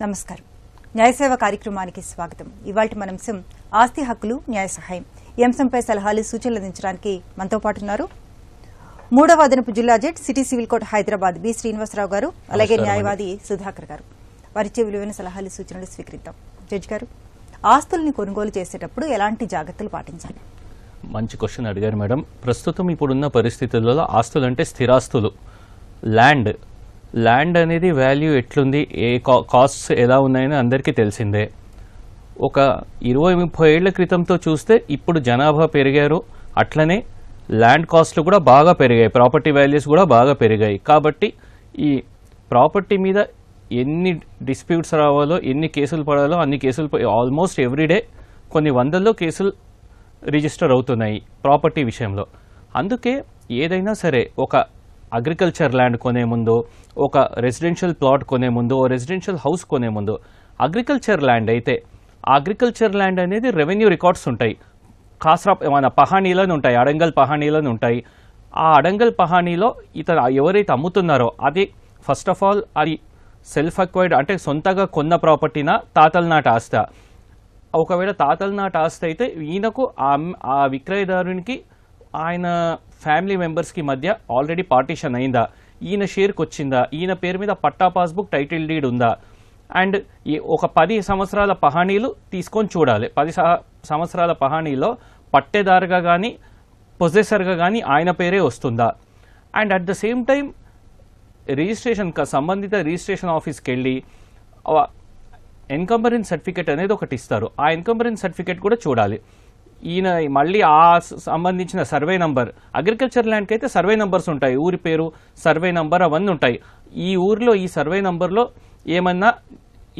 నమస్కారం. న్యాయసేవ కార్యక్రమానికి స్వాగతం. ఇవాల్టి మన అంశం ఆస్తి హక్కులు న్యాయ సహాయం. ఈ అంశంపై సలహాలు సూచనలు అందించడానికి మనతో పాటు ఉన్నారు మూడవ అదనపు జిల్లా judge city civil court Hyderabad B Srinivasarao గారు, అలాగే న్యాయవాది సుధాకర్ గారు. వారిచ్చే విలువైన సలహాలు సూచనలు స్వీకరిద్దాం. జడ్జి గారు, ఆస్తుల్ని కొనుగోలు చేసేటప్పుడు ఎలాంటి జాగ్రత్తలు పాటించాలి? మంచి క్వశ్చన్ అడిగారు మేడం. ప్రస్తుతం ఇప్పుడున్న పరిస్థితులలో ఆస్తులు అంటే స్థిరాస్తులు, ల్యాండ్ అనేది వాల్యూ ఎట్లుంది, ఏ కాస్ట్స్ ఎలా ఉన్నాయని అందరికీ తెలిసిందే. ఒక 20-30 ఏళ్ల క్రితంతో చూస్తే ఇప్పుడు జనాభా పెరిగారు, అట్లనే ల్యాండ్ కాస్ట్లు కూడా బాగా పెరిగాయి, ప్రాపర్టీ వాల్యూస్ కూడా బాగా పెరిగాయి. కాబట్టి ఈ ప్రాపర్టీ మీద ఎన్ని డిస్ప్యూట్స్ రావాలో, ఎన్ని కేసులు పడాలో అన్ని కేసులు ఆల్మోస్ట్ ఎవ్రీడే కొన్ని వందల్లో కేసులు రిజిస్టర్ అవుతున్నాయి ప్రాపర్టీ విషయంలో. అందుకే ఏదైనా సరే ఒక అగ్రికల్చర్ ల్యాండ్ కొనే ముందు, ఒక రెసిడెన్షియల్ ప్లాట్ కొనే ముందు, ఓ రెసిడెన్షియల్ హౌస్ కొనే ముందు, అగ్రికల్చర్ ల్యాండ్ అయితే ఆ అగ్రికల్చర్ ల్యాండ్ అనేది రెవెన్యూ రికార్డ్స్ ఉంటాయి, కాస్రా మన పహానీలను ఉంటాయి, అడంగల్ పహానీలను ఉంటాయి. ఆ అడంగల్ పహానీలో ఇతను ఎవరైతే అమ్ముతున్నారో అది ఫస్ట్ ఆఫ్ ఆల్ అది సెల్ఫ్ అక్వైర్డ్ అంటే సొంతగా కొన్న ప్రాపర్టీనా, తాతల నాటి ఆస్తి. ఒకవేళ తాతల నాటి ఆస్తి అయితే ఈయనకు ఆ విక్రయదారునికి ఆయన ఫ్యామిలీ మెంబర్స్కి మధ్య ఆల్రెడీ పార్టీషన్ అయిందా, ఈయన షేర్కి వచ్చిందా, ఈయన పేరు మీద పట్టా పాస్బుక్ టైటిల్ డీడ్ ఉందా, అండ్ ఒక 10 సంవత్సరాల పహానీలు తీసుకొని చూడాలి. 10 సంవత్సరాల పహానీలో పట్టేదారుగా కానీ పొజెసర్గా కానీ ఆయన పేరే వస్తుందా. And at the same time registration సంబంధిత రిజిస్ట్రేషన్ ఆఫీస్కి వెళ్ళి ఎన్కంబరెన్స్ సర్టిఫికేట్ అనేది ఒకటి ఇస్తారు. ఆ ఎన్కంబరెన్స్ సర్టిఫికేట్ కూడా చూడాలి. ఈయన మళ్ళీ ఆ సంబంధించిన సర్వే నంబర్, అగ్రికల్చర్ ల్యాండ్కి అయితే సర్వే నంబర్స్ ఉంటాయి, ఊరి పేరు, సర్వే నంబర్ అవన్నీ ఉంటాయి. ఈ ఊరిలో ఈ సర్వే నంబర్లో ఏమన్నా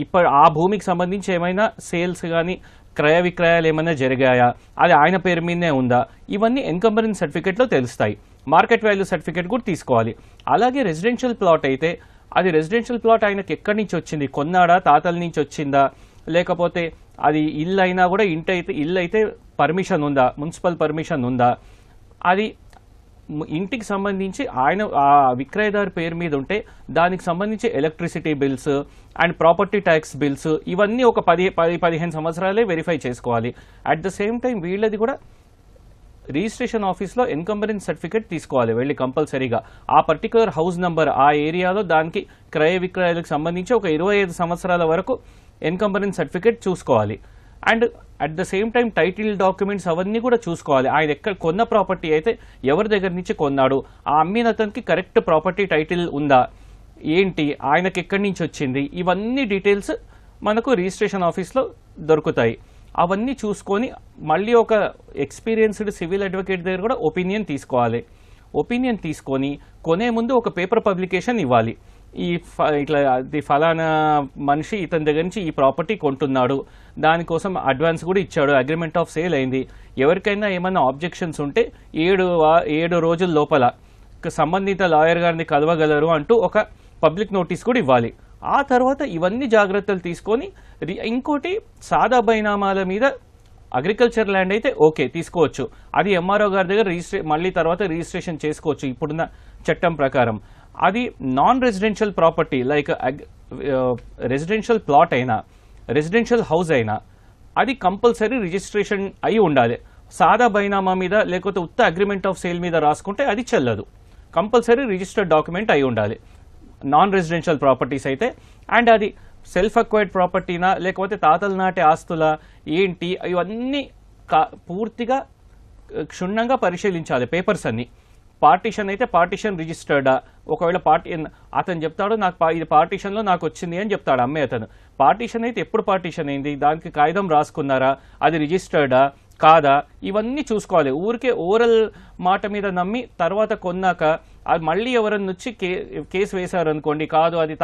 ఇప్పుడు ఆ భూమికి సంబంధించి ఏమైనా సేల్స్ కానీ క్రయ విక్రయాలు ఏమైనా జరిగాయా, అది ఆయన పేరు మీదనే ఉందా, ఇవన్నీ ఎన్కంబరెన్స్ సర్టిఫికేట్లో తెలుస్తాయి. మార్కెట్ వాల్యూ సర్టిఫికేట్ కూడా తీసుకోవాలి. అలాగే రెసిడెన్షియల్ ప్లాట్ అయితే అది రెసిడెన్షియల్ ప్లాట్ ఆయనకి ఎక్కడి నుంచి వచ్చింది, కొన్నాడా, తాతల నుంచి వచ్చిందా, లేకపోతే అది ఇల్లు అయినా కూడా ఇల్లు అయితే పర్మిషన్ ఉందా, మున్సిపల్ పర్మిషన్ ఉందా, అది ఇంటికి సంబంధించి ఆయన ఆ విక్రయదారు పేరు మీద ఉంటే దానికి సంబంధించి electricity bills and property tax bills ఇవన్నీ ఒక 10-15 సంవత్సరాలే వెరిఫై చేసుకోవాలి. అట్ ద సేమ్ టైం వీళ్ళది కూడా రిజిస్ట్రేషన్ ఆఫీస్లో ఎన్కంబరెన్స్ సర్టిఫికేట్ తీసుకోవాలి వెళ్ళి కంపల్సరీగా. ఆ పర్టికులర్ హౌస్ నంబర్ ఆ ఏరియాలో దానికి క్రయ విక్రయాలకు సంబంధించి ఒక 25 సంవత్సరాల వరకు ఎన్కంబరెన్స్ సర్టిఫికేట్ చూసుకోవాలి. And at the same time title documents అవన్నీ కూడా చూసుకోవాలి. ఆయన ఎక్కడ కొన్న ప్రాపర్టీ అయితే ఎవరి దగ్గర నుంచి కొన్నాడు, ఆ అమ్మిన అతనికి కరెక్ట్ ప్రాపర్టీ టైటిల్ ఉందా, ఏంటి, ఆయనకి ఎక్కడి నుంచి వచ్చింది, ఇవన్నీ డీటెయిల్స్ మనకు రిజిస్ట్రేషన్ ఆఫీస్లో దొరుకుతాయి. అవన్నీ చూసుకొని మళ్ళీ ఒక ఎక్స్పీరియన్స్డ్ సివిల్ అడ్వకేట్ దగ్గర కూడా ఒపీనియన్ తీసుకోవాలి. ఒపీనియన్ తీసుకొని కొనే ముందు ఒక పేపర్ పబ్లికేషన్ ఇవ్వాలి. ఇట్లా ఫలానా మనిషి ఇతని దగ్గర నుంచి ఈ ప్రాపర్టీ కొంటున్నాడు, దానికోసం అడ్వాన్స్ కూడా ఇచ్చాడు, అగ్రిమెంట్ ఆఫ్ సేల్ అయింది, ఎవరికైనా ఏమైనా ఆబ్జెక్షన్స్ ఉంటే 7 రోజుల లోపల సంబంధిత లాయర్ గారిని కలవగలరు అంటూ ఒక పబ్లిక్ నోటీస్ కూడా ఇవ్వాలి. ఆ తర్వాత ఇవన్నీ జాగ్రత్తలు తీసుకొని ఇంకోటి సాదా బైనామాల మీద అగ్రికల్చర్ ల్యాండ్ అయితే ఓకే తీసుకోవచ్చు, అది ఎంఆర్ఓ గారి దగ్గర మళ్ళీ తర్వాత రిజిస్ట్రేషన్ చేసుకోవచ్చు ఇప్పుడున్న చట్టం ప్రకారం. అది non residential property like residential plot అయినా రెసిడెన్షియల్ హౌస్ అయినా అది కంపల్సరీ రిజిస్ట్రేషన్ అయి ఉండాలి. సాదా బైనామా మీద లేకపోతే ఉత్త అగ్రిమెంట్ ఆఫ్ సేల్ మీద రాసుకుంటే అది చెల్లదు, కంపల్సరీ రిజిస్టర్డ్ డాక్యుమెంట్ అయి ఉండాలి నాన్ రెసిడెన్షియల్ ప్రాపర్టీస్ అయితే. అండ్ అది సెల్ఫ్ అక్వైర్డ్ ప్రాపర్టీనా లేకపోతే తాతల నాటి ఆస్తులా ఏంటి, ఇవన్నీ పూర్తిగా క్షుణ్ణంగా పరిశీలించాలి. పేపర్స్ అన్ని పార్టీషన్ అయితే పార్టీషన్ రిజిస్టర్డా, ఒకవేళ అతను చెప్తాడు నాకు ఇది పార్టీషన్లో నాకు వచ్చింది అని చెప్తాడు అమ్మే అతను. పార్టీషన్ అయితే ఎప్పుడు పార్టీషన్ అయింది, దానికి కాగితం రాసుకున్నారా, అది రిజిస్టర్డా కాదా, ఇవన్నీ చూసుకోవాలి. ఊరికే ఓరల్ మాట మీద నమ్మి తర్వాత కొన్నాక అది మళ్ళీ ఎవరన్నా వచ్చి కేసు వేశారనుకోండి, కాదు అది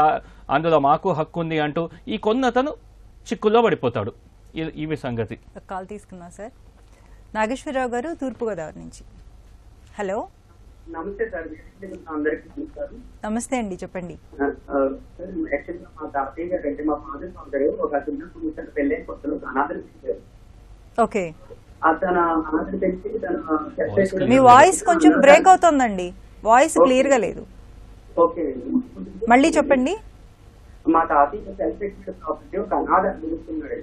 అందులో మాకు హక్కు ఉంది అంటూ ఈ కొన్నతను చిక్కుల్లో పడిపోతాడు. ఇవి సంగతి. కాల్ తీసుకున్నా సార్. నాగేశ్వరరావు గారు తూర్పుగోదావరి నుంచి. హలో. నమస్తే సార్. నమస్తే అండి, చెప్పండి. యాక్చువల్గా మా తాతయ్య గారు అంటే మా ఫాదర్ ఫాదర్ ఒక చిన్నప్పుడు పెళ్ళైన కొత్తలో అనాథలు పెంచారు. ఓకే. అతను అనాథలు పెంచి తన మీ వాయిస్ కొంచెం బ్రేక్ అవుతుందండి, వాయిస్ క్లియర్ గా లేదు. ఓకే మళ్ళీ చెప్పండి. మా తాతయ్య సెల్ఫ్ ఎక్స్పెక్టెడ్ ప్రాపర్టీ ఒక అనాథ అనుభవిస్తున్నాడు.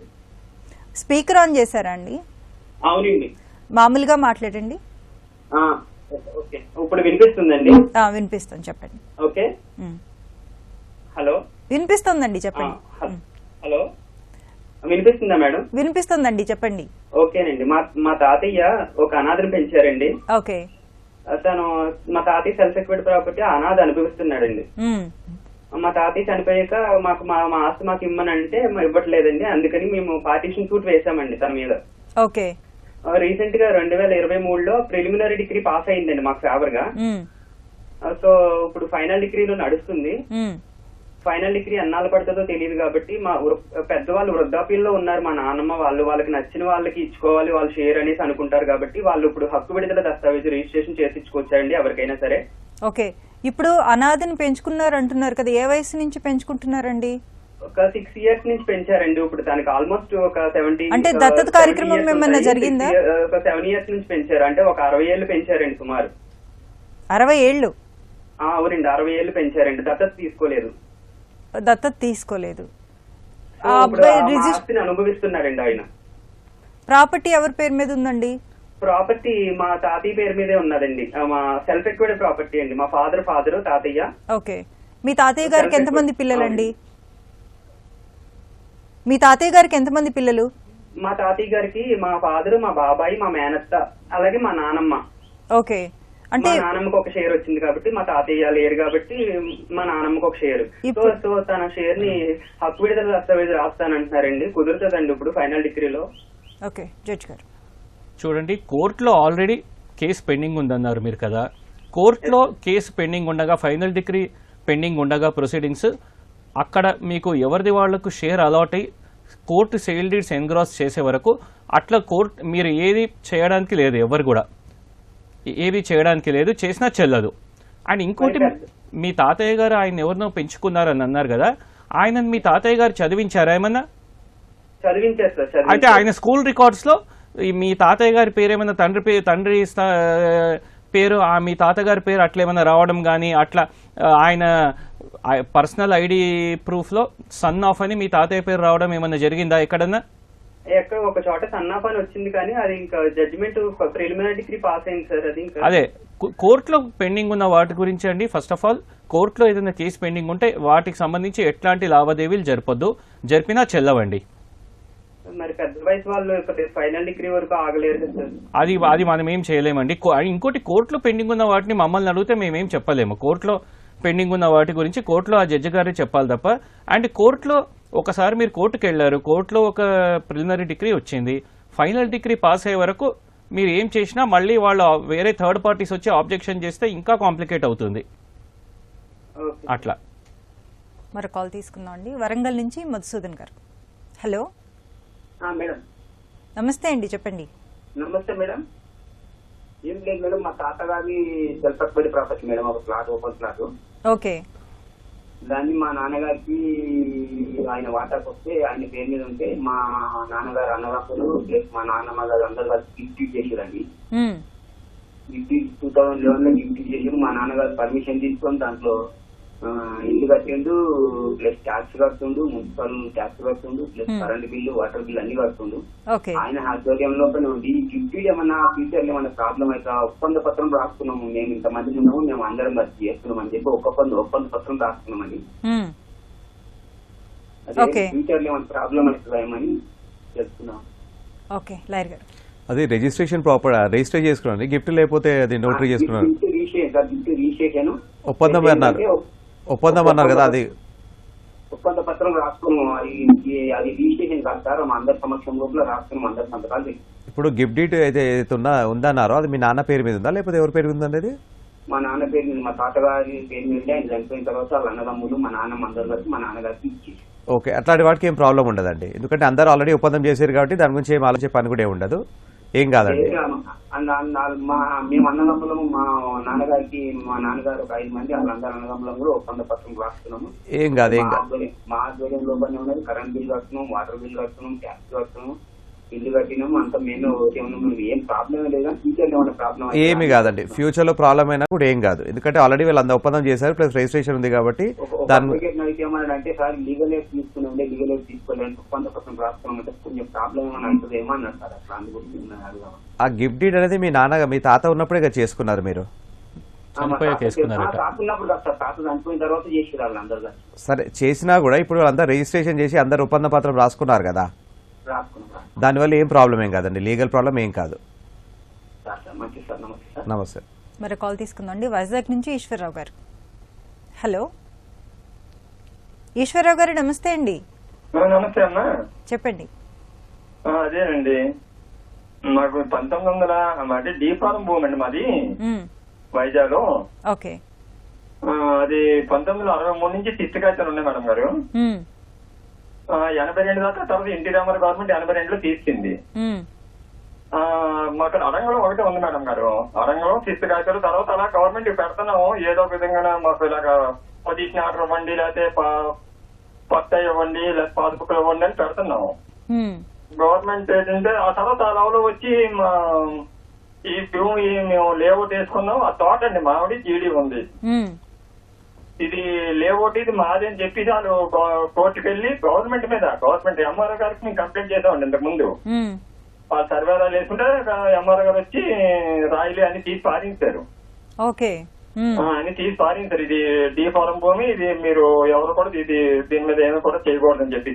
స్పీకర్ ఆన్ చేశారా అండి? అవునండి. మామూలుగా మాట్లాడండి. ఓకే, ఇప్పుడు వినిపిస్తుందండి? వినిపిస్తుంది, చెప్పండి. ఓకే, హలో, వినిపిస్తుందండి, చెప్పండి. హలో, వినిపిస్తుందా మేడం? వినిపిస్తుందండి, చెప్పండి. ఓకేనండి. మా తాతయ్య ఒక అనాథను పెంచారండి. ఓకే. తను మా తాతయ్య సెల్ఫ్ ఎక్విడ్ ప్రాపర్టీ అనాథ అనుభవిస్తున్నాడండి. మా తాతయ్య చనిపోయాక మా ఆస్తి మాకు ఇమ్మనంటే ఇవ్వట్లేదండి. అందుకని మేము పార్టీషన్ సూట్ వేసామండి తన మీద. ఓకే. రీసెంట్ గా 2023లో ప్రిలిమినరీ డిగ్రీ పాస్ అయిందండి మాకు ఫేవర్ గా. సో ఇప్పుడు ఫైనల్ డిగ్రీలో నడుస్తుంది. ఫైనల్ డిగ్రీ ఎన్నాళ్ళు పడుతుందో తెలియదు కాబట్టి మా పెద్దవాళ్ళు వృద్ధాప్యంలో ఉన్నారు. మా నాన్నమ్మ వాళ్ళకి నచ్చిన వాళ్ళకి ఇచ్చుకోవాలి, వాళ్ళు షేర్ అనేసి అనుకుంటారు కాబట్టి వాళ్ళు ఇప్పుడు హక్కు విడుదల దస్తావేజు రిజిస్ట్రేషన్ చేసి ఇచ్చుకోవచ్చారండి ఎవరికైనా సరే. ఓకే. ఇప్పుడు అనాథని పెంచుకున్నారు అంటున్నారు కదా, ఏ వయసు నుంచి పెంచుకుంటున్నారండి? ఒక 6 years నుంచి పెంచారండి. ఇప్పుడు దానికి ఆల్మోస్ట్ ఒక 70. అంటే దత్తత కార్యక్రమం ఏమన్నా జరిగిందా? ఒక 7 years నుంచి పెంచారు. అంటే ఒక 60 ఏళ్ళు పెంచారండి సుమారు. 60 ఏళ్ళు? అవునండి, 60 ఏళ్ళు పెంచారండి. దత్తత తీసుకోలేదు. దత్తత తీసుకోలేదు. అనుభవిస్తున్నారండి ఆయన. ప్రాపర్టీ ఎవరి పేరు మీద ఉందండి? ప్రాపర్టీ మా తాతయ్య పేరు మీదే ఉన్నదండి. మా సెల్ఫ్ ఎక్విడ్ ప్రాపర్టీ అండి. మా ఫాదర్ తాతయ్య. ఓకే. మీ తాతయ్య గారికి ఎంతమంది పిల్లలండి? మీ తాతయ్య గారికి ఎంతమంది పిల్లలు? మా తాతయ్య గారికి మా ఫాదర్, మా బాబాయ్, మా మేనత్త, అలాగే మా నానమ్మ. ఓకే. అంటే నానమ్మకి ఒక షేర్ వచ్చింది కాబట్టి, మా తాతయ్య లేరు కాబట్టి మా నానమ్మకి ఒక షేర్. సో తన షేర్ ని హక్కు విడుదల దస్తావేజు రాస్తానంటున్నారండి. కుదురుతుందండి ఇప్పుడు ఫైనల్ డిగ్రీలో? ఓకే జడ్జి గారు చూడండి, కోర్టులో ఆల్రెడీ కేసు పెండింగ్ ఉందన్నారు మీరు కదా. కోర్టులో కేసు పెండింగ్ ఉండగా, ఫైనల్ డిగ్రీ పెండింగ్ ఉండగా ప్రొసీడింగ్స్ అక్కడ మీకు ఎవరిది వాళ్లకు షేర్ అలాట్ అయ్యి కోర్టు సేల్ డీడ్స్ ఎన్గ్రాస్ చేసే వరకు అట్లా కోర్టు మీరు ఏది చేయడానికి లేదు, ఎవరు కూడా ఏది చేయడానికి లేదు, చేసినా చెల్లదు. అండ్ ఇంకోటి, మీ తాతయ్య గారు ఆయన ఎవరినో పెంచుకున్నారని అన్నారు కదా, ఆయన మీ తాతయ్య గారు చదివించారా ఏమన్నా? అయితే ఆయన స్కూల్ రికార్డ్స్ లో మీ తాతయ్య గారి పేరు ఏమన్నా తండ్రి పేరు మీ తాతగారి పేరు అట్లా ఏమన్నా రావడం కానీ, అట్లా ఆయన పర్సనల్ ఐడి ప్రూఫ్ లో సన్ ఆఫ్ అని మీ తాతయ్య పేరు రావడం ఏమన్నా జరిగిందా ఎక్కడన్నా? ఎక్కడ ఒక చోట సన్ ఆఫ్ అని వచ్చింది కానీ అది ఇంకా జడ్జిమెంట్ ప్రిలిమినరీ డిగ్రీ పాస్ అయింది సార్. అది ఇంకా అదే కోర్టులో పెండింగ్ ఉన్న వాటి గురించి అండి. ఫస్ట్ ఆఫ్ ఆల్ కోర్టులో ఏదైనా కేసు పెండింగ్ ఉంటే వాటికి సంబంధించి ఎట్లాంటి లావాదేవీలు జరపొద్దు, జరిపినా చెల్లవండి. మరి పెద్ద వయసు వాళ్ళు ఫైనల్ డిగ్రీ వరకు ఆగలేరు సార్. అది మనం ఏం చేయలేమండి. ఇంకోటి, కోర్టులో పెండింగ్ ఉన్న వాటిని మమ్మల్ని అడిగితే మేమేం చెప్పలేము. కోర్టులో పెండింగ్ ఉన్న వాటి గురించి కోర్టులో ఆ జడ్జి గారే చెప్పాలి తప్ప. అండ్ కోర్టులో ఒకసారి మీరు కోర్టుకు వెళ్లారు, కోర్టులో ఒక ప్రిలిమినరీ డిగ్రీ వచ్చింది, ఫైనల్ డిగ్రీ పాస్ అయ్యే వరకు మీరు ఏం చేసినా మళ్ళీ వాళ్ళు వేరే థర్డ్ పార్టీస్ వచ్చి ఆబ్జెక్షన్ చేస్తే ఇంకా కాంప్లికేట్ అవుతుంది. అట్లా మరి కాల్ తీసుకుందాం అండి. వరంగల్ నుంచి మధుసూదన్ గారు. Hello madam. నమస్తే అండి, చెప్పండి. నమస్తే మేడం. ఏం లేదు మేడం, మా తాతగారి జల్పత్పల్లి ప్రాపర్టీ మేడం, ఒక ప్లాట్, ఓపెన్ ప్లాట్. ఓకే. దాన్ని మా నాన్నగారికి ఆయన వాటాకు వస్తే ఆయన పేరు మీద ఉంటే మా నాన్నగారు అన్నదమ్ములు ప్లస్ మా నాన్నమ్మ గారు అందరు కలిసి గిఫ్ట్ చేసారండి. గిఫ్ట్ 2011లో గిఫ్ట్ చేసారు. మా నాన్నగారు పర్మిషన్ తీసుకొని దాంట్లో ఇల్లు కట్టిండు, ప్లస్ ట్యాక్స్ కడుతుండు, మున్సిపల్ ట్యాక్స్ కడుతుండు, plus current bill, water bill అన్ని కడుతుండు. ఆయన ఆధ్వర్యంలో ఉంది. గిఫ్ట్ ఏమన్నా ఫ్యూచర్ ఏమన్నా ప్రాబ్లం అయితే ఒప్పంద పత్రం రాసుకున్నాము. మేము ఇంతమంది ఉన్నాము, మేము అందరం కలిసి చేస్తున్నాం అని చెప్పి ఒప్పంద పత్రం రాసుకున్నామని. అదే ఫ్యూచర్ లో ఏమన్నా ప్రాబ్లం అవుతుందేమని చెప్తున్నాం. ఓకే లాయర్ గారు, అది రిజిస్ట్రేషన్ ప్రాపర్ రిజిస్టర్ చేసుకున్నాను, గిఫ్ట్ లేకపోతే అది నోటరీ చేసుకున్నాను. ఒప్పందం అన్నారు కదా, అది ఒప్పంద పత్రం రాసుకున్నాం. అది రిజిస్ట్రేషన్ కాదు సార్, మా అందరి సమక్షం లోపల రాసుకున్నాం, అందరి సంతకాలు. ఇప్పుడు గిఫ్ట్ డీట్ అయితే ఉందన్నారో అది మీ నాన్న పేరు మీద ఉందా లేకపోతే ఎవరి పేరు మీద ఉంది? మా నాన్న పేరు మీద, మా తాతగారి పేరు మీద. ఆయన చనిపోయిన తర్వాత వాళ్ళ అన్నదమ్ములు మా నాన్నమ్మ అందరు కలిసి మా నాన్నగారికి ఇచ్చేసి. ఓకే, అట్లాంటి వాటికి ఏం ప్రాబ్లం ఉండదండి, ఎందుకంటే అందరూ ఆల్రెడీ ఒప్పందం చేశారు కాబట్టి దాని గురించి ఏం ఆలోచించే పని కూడా ఉండదు, ఏం కాదండి. మేము అన్నదమ్ములము, మా నాన్నగారు ఒక 5 మంది, వాళ్ళందరూ అన్నదమ్ములం కూడా ఒప్పంద పత్రం రాస్తున్నాము. ఏం కాదు, ఏం కాదు. మా ఆధ్వర్యం లోపలనే ఉన్నది. కరెంట్ బిల్ కడుతున్నాం, వాటర్ బిల్ కడుతున్నాం, ట్యాక్స్ కడుతున్నాం, ఇల్లు కట్టినాము అంత మేము ఏం ప్రాబ్లం లేదా, ఫ్యూచర్ లో ఏమైనా ప్రాబ్లం ఏమి కాదండి, ఫ్యూచర్ లో ప్రాబ్లం అయినా కూడా ఏం కాదు, ఎందుకంటే ఆల్రెడీ వీళ్ళు అంత ఒప్పందం చేశారు, ప్లస్ రిజిస్ట్రేషన్ ఉంది కాబట్టి దాని అంటే సార్ లీగల్ ఎయిడ్ తీసుకుని ఉండే లీగల్ ఎయిడ్ తీసుకోలేదు ఒప్పంద పత్రం రాసుకోవాలంటే కొంచెం ప్రాబ్లం ఏమైనా అంటుంది ఏమన్నారు సార్ అట్లా అందుకు ఆ గిఫ్ట్ డీడ్ అనేది మీ నాన్న మీ తాత ఉన్నప్పుడే కదా చేసుకున్నారు మీరు. కాకున్నప్పుడు కదా సార్, తాత చనిపోయిన తర్వాత చేసి రావాలి అందరు. సరే చేసినా కూడా ఇప్పుడు వాళ్ళంతా రిజిస్ట్రేషన్ చేసి అందరు ఒప్పంద పత్రం రాసుకున్నారు కదా, దానివల్ల ఏం ప్రాబ్లం ఏం కాదండి, లీగల్ ప్రాబ్లం ఏం కాదు. నమస్తే. మరి కాల్ తీసుకుందండి వైజాగ్ నుంచి ఈశ్వరరావు గారు. హలో ఈశ్వరరావు గారు, నమస్తే అండి. నమస్తే అమ్మా, చెప్పండి. అదేనండి మాకు 1900 అంటే డీ ఫారం భూమి అండి మాది వైజాగ్. ఓకే. అది 1963 నుంచి తిత్తికాయతలు ఉన్నాయి మేడం గారు. 82 దాకా, తర్వాత ఎన్టీ రామారావు గవర్నమెంట్ 82లో తీసింది. మాకు అడంగంలో ఒకటి ఉంది మేడం గారు, అడంగంలో తిత్తి కాయతలు. తర్వాత అలా గవర్నమెంట్ పెడుతున్నాము, ఏదో ఒక విధంగా మాకు ఇలాగా పొజిషన్ ఆర్డర్ ఇవ్వండి, లేకపోతే పట్టా ఇవ్వండి, లేకపోతే పాస్బుక్ ఇవ్వండి అని పెడుతున్నాము. గవర్నమెంట్ ఏంటంటే ఆ తర్వాత ఆ లెవెల్లో వచ్చి ఈ భూమి మేము లేఅవుట్ వేసుకున్నాం. ఆ తోట అండి మామిడి జీడి ఉంది, ఇది లేఅవుట్ ఇది మాది అని చెప్పి వాళ్ళు కోర్టుకు వెళ్ళి గవర్నమెంట్ మీద, గవర్నమెంట్ ఎంఆర్ఓ గారికి మేము కంప్లైంట్ చేసామండి ఇంతకు ముందు. ఆ సర్వేరాలు వేసుకుంటే ఎంఆర్ఓ గారు వచ్చి రాయిలు అని తీసి పారించారు. అని తీసి పారించారు, ఇది డీ ఫారం భూమి, ఇది మీరు ఎవరు కూడా ఇది దీని మీద ఏమీ కూడా చేయకూడదని చెప్పి.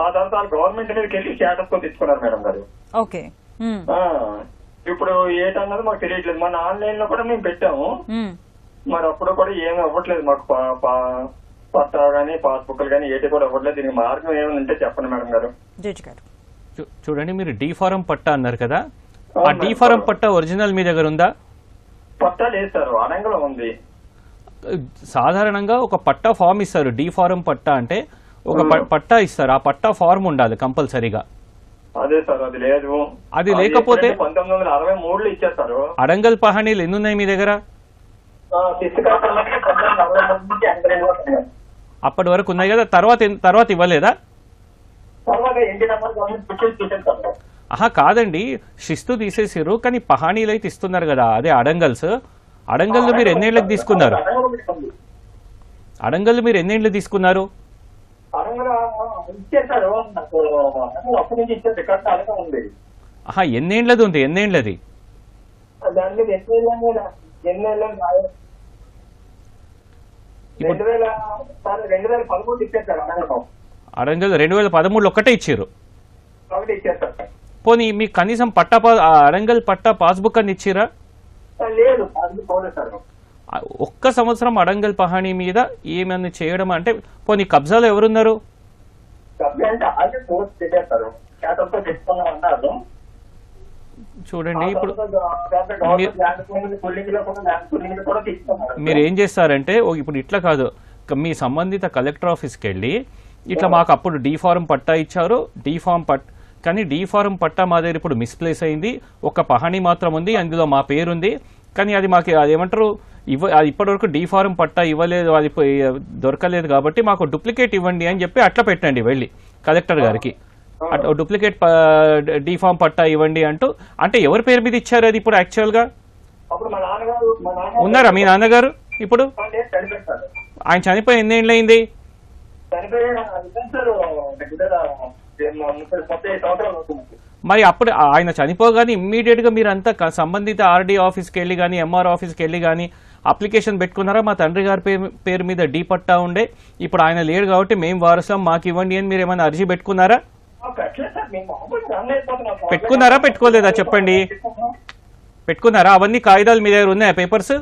ఆ తర్వాత వాళ్ళు గవర్నమెంట్ మీదకి వెళ్ళి స్టేటస్ కొని తెచ్చుకున్నారు మేడం గారు. ఇప్పుడు ఏటన్నది మాకు తెలియట్లేదు. మన ఆన్లైన్ లో కూడా మేము పెట్టాము, మరి అప్పుడు కూడా ఏమి అవ్వట్లేదు మాకు. పట్టా గానీ పాస్బుక్లు గానీ ఏటి కూడా అవ్వట్లేదు. దీనికి మార్గం ఏమైనా ఉంటే చెప్పండి మేడం గారు. చూడండి, మీరు డీ ఫారం పట్టా అన్నారు కదా, ఆ డీ ఫారం పట్టా ఒరిజినల్ మీ దగ్గర ఉందా? పట్టా లేదు సార్, అడంగలో ఉంది. సాధారణంగా ఒక పట్టా ఫామ్ ఇస్తారు, డీ ఫారం పట్టా అంటే ఒక పట్టా ఇస్తారు, ఆ పట్టా ఫార్మ్ ఉండాలి కంపల్సరీగా. అదే సార్, అది లేదు. అది లేకపోతే 1963లో ఇచ్చేస్తారు. అడంగల్ పహానీలు ఎన్ని ఉన్నాయి మీ దగ్గర? అప్పటి వరకు ఉన్నాయి కదా, తర్వాత ఇవ్వలేదా? కాదండి, శిస్తు తీసేసారు, కానీ పహానీలు అయితే ఇస్తున్నారు కదా, అదే అడంగల్స్. అడంగల్ మీరు ఎన్నేళ్ళకి తీసుకున్నారు? అడంగల్ మీరు ఎన్నేళ్ళు తీసుకున్నారు? ఎన్నేళ్ళది ఉంది? ఎన్నేళ్ళది? అడంగల్ 2013 ఒక్కటే ఇచ్చారు. పోనీ మీకు కనీసం అడంగల్ పట్టా పాస్బుక్ అని ఇచ్చిరా? ఒక్క సంవత్సరం అడంగల్ పహాణి మీద ఏమన్నా చేయడం అంటే, పోనీ కబ్జాలో ఎవరున్నారు? చూడండి, ఇప్పుడు మీరు ఏం చేస్తారంటే, ఇప్పుడు ఇట్లా కాదు, మీ సంబంధిత కలెక్టర్ ఆఫీస్కి వెళ్ళి ఇట్లా మాకు అప్పుడు డీ ఫారం పట్టా ఇచ్చారు, కానీ డీ ఫారం పట్టా మా దగ్గర ఇప్పుడు మిస్ప్లేస్ అయింది, ఒక పహాణి మాత్రం ఉంది, అందులో మా పేరుంది, కానీ అది మాకు అదేమంటారు ఇప్పటివరకు డీ ఫారం పట్టా ఇవ్వలేదు, అది దొరకలేదు, కాబట్టి మాకు డూప్లికేట్ ఇవ్వండి అని చెప్పి అట్లా పెట్టండి వెళ్ళి కలెక్టర్ గారికి. డూప్లికేట్ డీ ఫామ్ పట్టా ఇవ్వండి అంటూ. అంటే ఎవరి పేరు మీద ఇచ్చారు అది ఇప్పుడు యాక్చువల్ గా? ఉన్నారా మీ నాన్నగారు ఇప్పుడు? ఆయన చనిపోయి ఎన్నేళ్ళు అయింది? మరి అప్పుడు ఆయన చనిపోగానే ఇమ్మీడియట్ గా మీరు అంతా సంబంధిత ఆర్డీ ఆఫీస్కి వెళ్ళి కానీ ఎంఆర్ ఆఫీస్కి వెళ్ళి కానీ అప్లికేషన్ పెట్టుకున్నారా? మా తండ్రి గారి పేరు మీద డీ పట్టా ఉండే, ఇప్పుడు ఆయన లేడు కాబట్టి మేము వారసం, మాకు ఇవ్వండి అని మీరు ఏమైనా అర్జీ పెట్టుకున్నారా? పెట్టుకోలేదా చెప్పండి? పెట్టుకున్నారా? అవన్నీ కాగితాలు మీ దగ్గర ఉన్నాయా, పేపర్స్?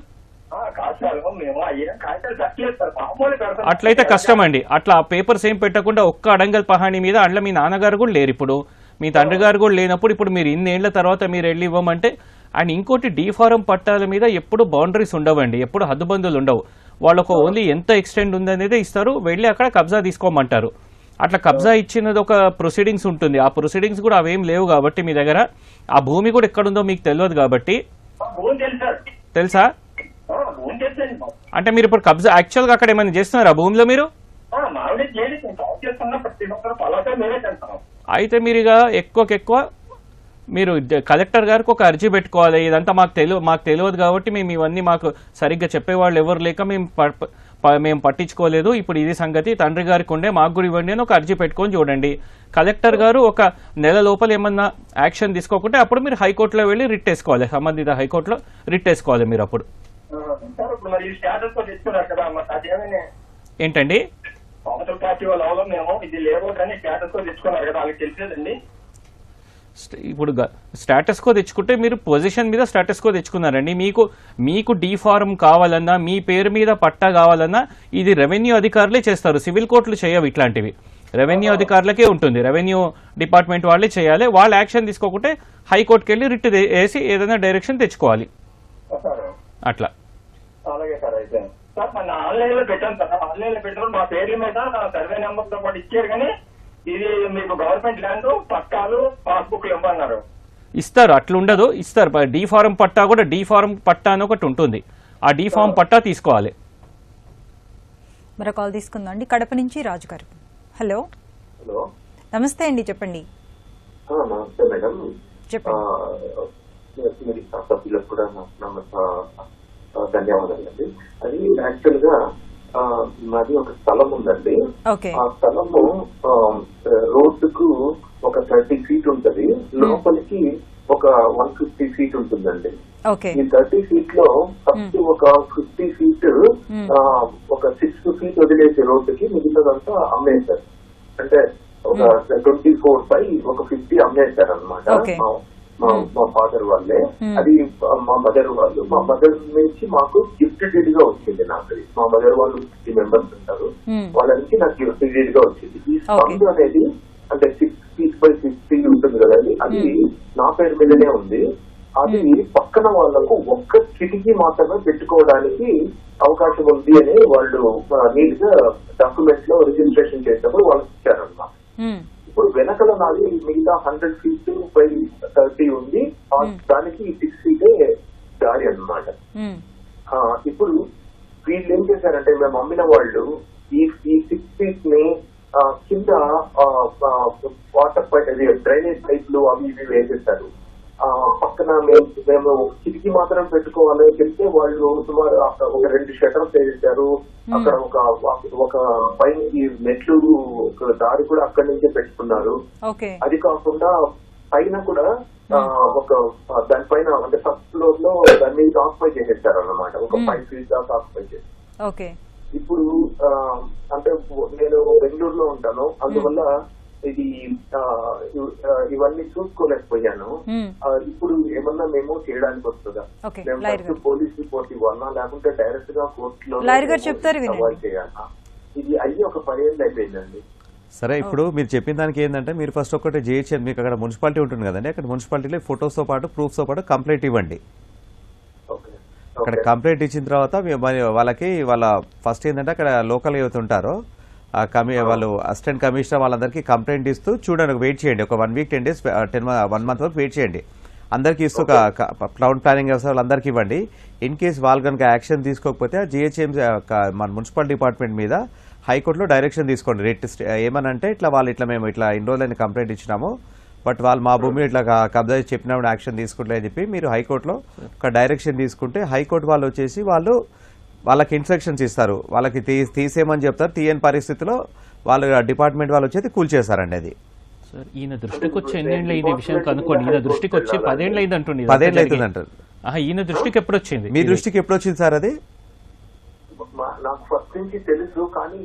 అట్లయితే కష్టం అండి. అట్లా పేపర్స్ ఏం పెట్టకుండా ఒక్క అడంగల్ పహాణి మీద, అందులో మీ నాన్నగారు కూడా లేరు ఇప్పుడు, మీ తండ్రి గారు కూడా లేనప్పుడు ఇప్పుడు మీరు ఇన్నేళ్ల తర్వాత మీరు వెళ్ళి ఇవ్వమంటే. అండ్ ఇంకోటి, డీ ఫారం పట్టాల మీద ఎప్పుడు బౌండరీస్ ఉండవండి, ఎప్పుడు హద్దుబందులు ఉండవు. వాళ్ళకు ఓన్లీ ఎంత ఎక్స్టెండ్ ఉందనేదే ఇస్తారు, వెళ్ళి అక్కడ కబ్జా తీసుకోమంటారు. అట్లా కబ్జా ఇచ్చినది ఒక ప్రొసీడింగ్స్ ఉంటుంది, ఆ ప్రొసీడింగ్స్ కూడా అవేం లేవు కాబట్టి మీ దగ్గర. ఆ భూమి కూడా ఎక్కడుందో మీకు తెలియదు కాబట్టి. తెలుసా? అంటే మీరు ఇప్పుడు కబ్జా యాక్చువల్ గా అక్కడ ఏమైనా చేస్తున్నారా భూమిలో మీరు? చేసుకున్న ప్రతి ఒక్కరు అలాగే మేమే తింటాం. అయితే మీరు ఇక ఎక్కువ మీరు కలెక్టర్ గారికి ఒక అర్జీ పెట్టుకోవాలి. ఇదంతా మాకు తెలియదు కాబట్టి మేము ఇవన్నీ మాకు సరిగ్గా చెప్పేవాళ్ళు ఎవరు లేక మేము పట్టించుకోలేదు. ఇప్పుడు ఇది సంగతి, తండ్రి గారికి ఉండే మాకు కూడా ఇవ్వండి అని ఒక అర్జీ పెట్టుకొని చూడండి. కలెక్టర్ గారు ఒక నెల లోపల ఏమన్నా యాక్షన్ తీసుకోకుంటే అప్పుడు మీరు హైకోర్టులో వెళ్ళి రిట్ వేసుకోవాలి, సంబంధిత హైకోర్టులో రిట్ వేసుకోవాలి మీరు అప్పుడు. ఏంటండి పార్టీ వాళ్ళ మేము ఇది లేవో కానీ స్టేటస్ కో తెచ్చుకున్నారు కదా, వాళ్ళకి తెలిసేదండి. ఇప్పుడు స్టేటస్ కో తెచ్చుకుంటే మీరు పొజిషన్ మీద స్టేటస్ కో తెచ్చుకున్నారండి. మీకు డీ ఫారం కావాలన్నా, మీ పేరు మీద పట్టా కావాలన్నా ఇది రెవెన్యూ అధికారులే చేస్తారు. సివిల్ కోర్టులు చేయవు ఇట్లాంటివి, రెవెన్యూ అధికారులకే ఉంటుంది. రెవెన్యూ డిపార్ట్మెంట్ వాళ్ళే చేయాలి. వాళ్ళు యాక్షన్ తీసుకోకుంటే హైకోర్టుకి వెళ్ళి రిట్ వేసి ఏదైనా డైరెక్షన్ తెచ్చుకోవాలి అట్లా. అలాగే సార్. అయితే సార్ మన ఆన్లైన్ లో పెట్టాను సార్, ఆన్లైన్ లో పెట్టాను మా పేర్ల మీద సర్వే నెంబర్ తో పాటు ఇచ్చారు, కానీ ఇది మీకు గవర్నమెంట్ ల్యాండ్ పట్టాలు పాస్బుక్లు ఇవ్వన్నారు. ఇస్తారు, అట్లుండదు, ఇస్తారు. డీ ఫారం పట్టా కూడా డీ ఫారం పట్టా అని ఒకటి ఉంటుంది, ఆ డీ ఫారం పట్టా తీసుకోవాలి. మరో కాల్ తీసుకుందాం. కడప నుంచి రాజు గారు. హలో. హలో, నమస్తే అండి, చెప్పండి. నమస్తే మేడం. చెప్పండి. సభ్యులకు కూడా ధన్యవాదాలు అండి. అది యాక్చువల్ గా మాది ఒక స్థలం ఉందండి. ఆ స్థలము రోడ్డుకు ఒక 30 feet ఉంటది, లోపలికి ఒక 150 feet ఉంటుందండి. ఈ 30 feet లో ఫస్ట్ ఒక 50 feet ఒక 6 feet వదిలేసి రోడ్డుకి మిగిలినదంతా అమ్మేశారు. అంటే ఒక 24/5 ఒక 50 అమ్మేశారు అనమాట. మా ఫాదర్ వాళ్ళే, అది మా మదర్ వాళ్ళు. మా మదర్ నుంచి మాకు గిఫ్ట్ డీడ్ గా వచ్చింది. నాకు మా మదర్ వాళ్ళు 50 members ఉంటారు, వాళ్ళ నుంచి నాకు గిఫ్ట్ డీడ్ గా వచ్చింది. ఈ ఫండ్ అనేది అంటే 6 feet by 50 ఉంటుంది కదండి, అది నా పేరు మీదనే ఉంది. అది పక్కన వాళ్లకు ఒక్క కిటికీ మాత్రమే పెట్టుకోవడానికి అవకాశం ఉంది అని వాళ్ళు నీట్ గా డాక్యుమెంట్ లో రిజిస్ట్రేషన్ చేసినప్పుడు వాళ్ళకి ఇచ్చారన్నమాట. ఇప్పుడు వెనకల నాది మిగతా 100 feet by 30 ఉంది, దానికి 6 feet దారి అన్నమాట. ఇప్పుడు వీళ్ళు ఏం చేశారంటే, మేము అమ్మిన వాళ్ళు ఈ 6 feet ని కింద వాటర్ పైప్, డ్రైనేజ్ పైప్లు అవి ఇవి వేసేస్తారు. పక్కన మేము కిటికీ మాత్రం పెట్టుకోవాలని చెప్తే వాళ్ళు సుమారు ఒక 2 షట్టర్స్ వేసేసారు. అక్కడ ఒక పైకి మెట్లు దారి కూడా అక్కడి నుంచే పెట్టుకున్నారు. అది కాకుండా పైన కూడా ఒక దానిపైన అంటే ఫస్ట్ ఫ్లోర్ లో దాని మీద ఆక్యుపై చేసేస్తారు అన్నమాట, ఒక 5 feet దాకా ఆక్యుపై చేస్తారు. ఇప్పుడు అంటే నేను బెంగళూరులో ఉంటాను, అందువల్ల ఇది ఇవన్నీ చూసుకోలేకపోయాను. ఇప్పుడు ఏమన్నా మేము చేయడానికి వస్తుందా? మేము పోలీస్ రిపోర్ట్ ఇవ్వాలా, లేకుంటే డైరెక్ట్ గా కోర్టులో అవాయిడ్ చేయాలా? ఇది అయ్యి ఒక 10 ఏళ్ళు అయిపోయిందండి. సరే, ఇప్పుడు మీరు చెప్పిన దానికి ఏంటంటే, మీరు ఫస్ట్ ఒకటి జిహెచ్ఎం, మీకు అక్కడ మున్సిపాలిటీ ఉంటుంది కదండి, అక్కడ మున్సిపాలిటీలో ఫొటోస్ తో పాటు ప్రూఫ్స్ తో పాటు కంప్లైంట్ ఇవ్వండి. అక్కడ కంప్లైంట్ ఇచ్చిన తర్వాత వాళ్ళకి వాళ్ళ ఫస్ట్ ఏంటంటే అక్కడ లోకల్ యూత్ ఉంటారో వాళ్ళు అసిస్టెంట్ కమిషనర్ వాళ్ళందరికీ కంప్లైంట్ ఇస్తూ చూడండి, వెయిట్ చేయండి, ఒక 1 week 10 days 1 month వరకు వెయిట్ చేయండి. అందరికీ ఇస్తూ టౌన్ ప్లానింగ్ వ్యవస్థలు అందరికీ ఇవ్వండి. ఇన్ కేసు వాళ్ళు కనుక యాక్షన్ తీసుకోకపోతే జిహెచ్ఎం మన మున్సిపల్ డిపార్ట్మెంట్ మీద హైకోర్టులో డైరెక్షన్ తీసుకోండి. రేట్ ఏమనంటే మేము ఇట్లా ఇన్ని రోజులని కంప్లైంట్ ఇచ్చినాము, బట్ వాళ్ళు మా భూమి ఇట్లా కబ్జా చెప్పినప్పుడు యాక్షన్ తీసుకుంటే అని చెప్పి మీరు హైకోర్టులో ఒక డైరెక్షన్ తీసుకుంటే, హైకోర్టు వాళ్ళు వచ్చేసి వాళ్ళకి ఇన్స్ట్రక్షన్స్ ఇస్తారు, వాళ్ళకి తీసేయమని చెప్తారు. తీయని పరిస్థితిలో వాళ్ళు డిపార్ట్మెంట్ వాళ్ళు వచ్చేది కూల్చేస్తారండి. అది సార్ ఈయన దృష్టికి వచ్చి ఎన్నేళ్ళు అయింది ఈ విషయం కనుక్కోండి. ఈయన దృష్టికి వచ్చి 10 ఏళ్ళు అయింది అంటుంది. 10 ఏళ్ళు అవుతుంది అంటారు. ఈయన దృష్టికి ఎప్పుడు వచ్చింది? మీ దృష్టికి ఎప్పుడు వచ్చింది సార్? అది నాకు ఫస్ట్ నుంచి తెలుసు, కానీ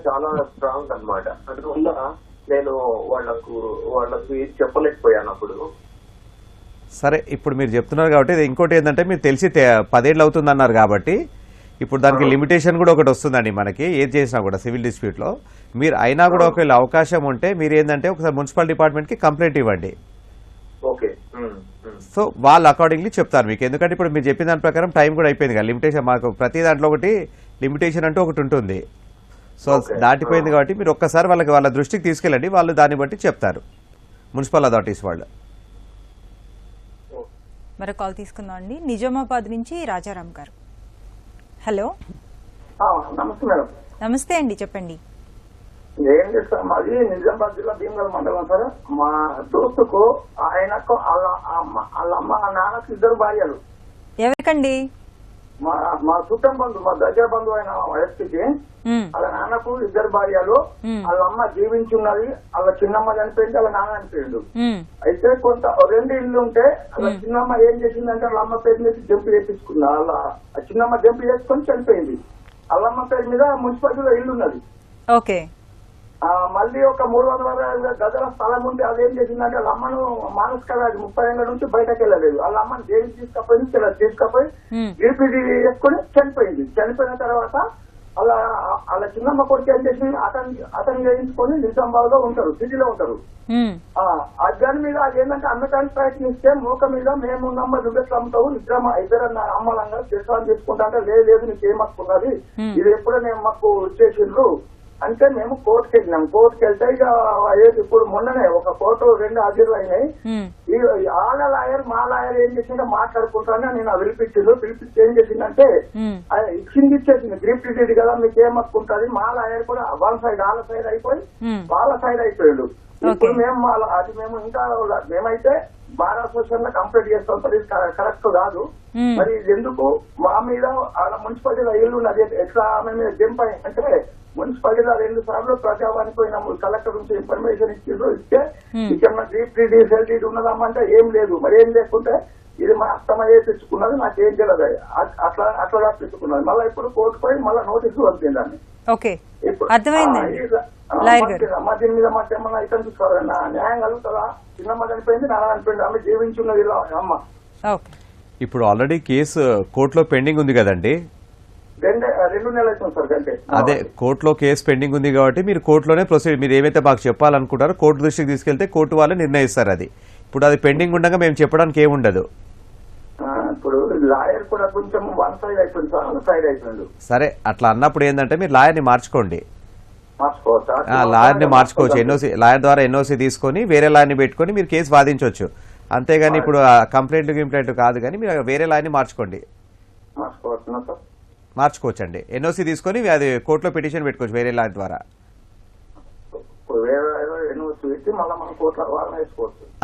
చాలా స్ట్రాంగ్ అన్నమాట. అందువల్ల నేను వాళ్ళకు చెప్పలేకపోయాను అప్పుడు. సరే, ఇప్పుడు మీరు చెప్తున్నారు కాబట్టి ఇంకోటి ఏంటంటే, మీరు తెలిసి 10 ఏళ్ళు అవుతుంది అన్నారు కాబట్టి ఇప్పుడు దానికి లిమిటేషన్ కూడా ఒకటి వస్తుందండి మనకి. ఏది చేసినా కూడా సివిల్ డిస్ప్యూట్ లో మీరు అయినా కూడా ఒకవేళ అవకాశం ఉంటే మీరు ఏంటంటే ఒకసారి మున్సిపల్ డిపార్ట్మెంట్ కి కంప్లైంట్ ఇవ్వండి. సో వాళ్ళు అకార్డింగ్లీ చెప్తారు మీకు. ఎందుకంటే ఇప్పుడు మీరు చెప్పిన దాని ప్రకారం టైం కూడా అయిపోయింది కదా, లిమిటేషన్ మాకు ప్రతి దాంట్లో ఒకటి లిమిటేషన్ అంటూ ఒకటి ఉంటుంది. సో దాటిపోయింది కాబట్టి మీరు ఒక్కసారి వాళ్ళ దృష్టికి తీసుకెళ్ళండి, వాళ్ళు దాన్ని బట్టి చెప్తారు మున్సిపల్ అథారిటీస్ వాళ్ళు. మరో కాల్ తీసుకుందాం అండి. నిజామాబాద్ నుంచి రాజారాం గారు. హలో. నమస్తే మేడం. నమస్తే అండి, చెప్పండి. ఏం చేస్తాం, మాది నిజామాబాద్ జిల్లా భీమగల్ మండలం సార్. మా దోస్తుకు ఆయనకు వాళ్ళ అమ్మ నాన్నకు 2 భార్యలు. ఎవరికండి? మా చుట్టం బంధు, మా దగ్గర బంధువు అయిన వ్యక్తికి వాళ్ళ నాన్నకు 2 భార్యలు. వాళ్ళ అమ్మ జీవించున్నది, వాళ్ళ చిన్నమ్మ చనిపోయింది, వాళ్ళ నాన్న చనిపోయిండు. అయితే కొంత 2 ఇళ్ళు ఉంటే వాళ్ళ చిన్నమ్మ ఏం చేసిందంటే వాళ్ళ అమ్మ పేరు మీద జంపు చేపించుకుంది. వాళ్ళ చిన్నమ్మ జంపు చేసుకొని చనిపోయింది. వాళ్ళ అమ్మ పేరు మీద మున్సిపాలిటీలో ఇల్లు ఉన్నది. ఓకే. మళ్ళీ ఒక 360 గజాల స్థలం ఉంది. అదేం చేసిందంటే వాళ్ళ అమ్మను మానసిక వ్యాధి 30 ఏళ్ళ నుంచి బయటకు వెళ్ళలేదు. వాళ్ళ అమ్మని జైలు తీసుకపోయి ఈపీడీ చేసుకుని చనిపోయింది. చనిపోయిన తర్వాత వాళ్ళ చిన్నమ్మ కొడుకు ఏం చేసింది, అతను చేయించుకొని నిజామాబాద్ లో ఉంటారు, సిటీలో ఉంటారు. దాని మీద ఏంటంటే అమ్మటానికి ప్రయత్నిస్తే మూక మీద మేము నమ్మ దుడ్డట్లు అమ్ముతావు, ఇద్దరు అమ్మాలంగా చేస్తామని తీసుకుంటా అంటే లేదు నీకు ఏమక్కున్నది, ఇది ఎప్పుడో నేను మాకు ఇచ్చేసిండ్రు అంటే మేము కోర్టుకి వెళ్ళినాం. కోర్టుకి వెళ్తే ఇక ఇప్పుడు మొన్ననే ఒక కోర్టు 2 హాజరు అయినాయి. వాళ్ళ లాయర్ మా లాయర్ ఏం చేసిందో మాట్లాడుకుంటానే నేను పిలిపించి ఏం చేసిందంటే ఇచ్చేసింది గ్రీప్ టీటీ కదా మీకు ఏమనుకుంటుంది. మా లాయర్ కూడా వాళ్ళ సైడ్ అయిపోయి వాళ్ళ సైడ్ అయిపోయాడు. ఇప్పుడు మేము ఇంకా మేమైతే బార్ అసోసియేషన్ లో కంప్లైంట్ చేస్తాం సార్, ఇది కరెక్ట్ కాదు. మరి ఎందుకు మా మీద వాళ్ళ మున్సిపాలిటీలో ఇల్లు ఉన్నది ఎట్లా ఆమె మీద జంప్ అంటే మున్సిపాలిటీలో 2 సార్లు ప్రజావానికి పోయినాము. కలెక్టర్ నుంచి ఇన్ఫర్మేషన్ ఇస్తే ఇక్కడ గ్రీప్ టీటీ సెల్ టీటీ ఉన్నదమ్మంటే ఏం లేదు. మరి ఏం లేకుంటే ఇది మా అత్తమ్మ చేయించుకున్నది, నాకేం తెలియదు, అట్లా రాపించుకున్నది. మళ్ళీ ఇప్పుడు కోర్టు పోయి మళ్ళీ నోటీసు వచ్చింది దాన్ని. దీని మీద మాకు ఏమన్నా ఇతను చూసుకోవాలి, న్యాయం కలుగుతుందా? చిన్నమ్మ చనిపోయింది, నాన్న చనిపోయింది, ఆమె జీవించున్నది అమ్మ. ఇప్పుడు ఆల్రెడీ కేసు కోర్టులో పెండింగ్ ఉంది కదండి? 2 నెలలు అవుతుంది సార్. అంటే అదే కోర్టులో కేసు పెండింగ్ ఉంది కాబట్టి మీరు కోర్టులోనే ప్రొసీడ్, మీరు ఏమైతే మాకు చెప్పాలనుకుంటారో కోర్టు దృష్టికి తీసుకెళ్తే కోర్టు వాళ్ళే నిర్ణయిస్తారు. అది ఇప్పుడు అది పెండింగ్ ఉండగా మేము చెప్పడానికి ఏముండదు. ఇప్పుడు లాయర్ కూడా కొంచెం వన్ సైడ్ అయిపోయింది. సరే, అట్లా అన్నప్పుడు ఏంటంటే మీరు లాయర్ని మార్చుకోండి. లాయర్ని మార్చుకోవచ్చు. లాయర్ ద్వారా ఎన్ఓసి తీసుకొని వేరే లాయర్ని పెట్టుకొని మీరు కేసు వాదించవచ్చు. అంతేగాని ఇప్పుడు కంప్లైంట్ కాదు, కానీ మీరు వేరే లాయర్ని మార్చుకోండి. మార్చుకోవచ్చండి. ఎన్ఓసి తీసుకొని అది కోర్టులో పిటిషన్ పెట్టుకోవచ్చు వేరే లాయర్ ద్వారా.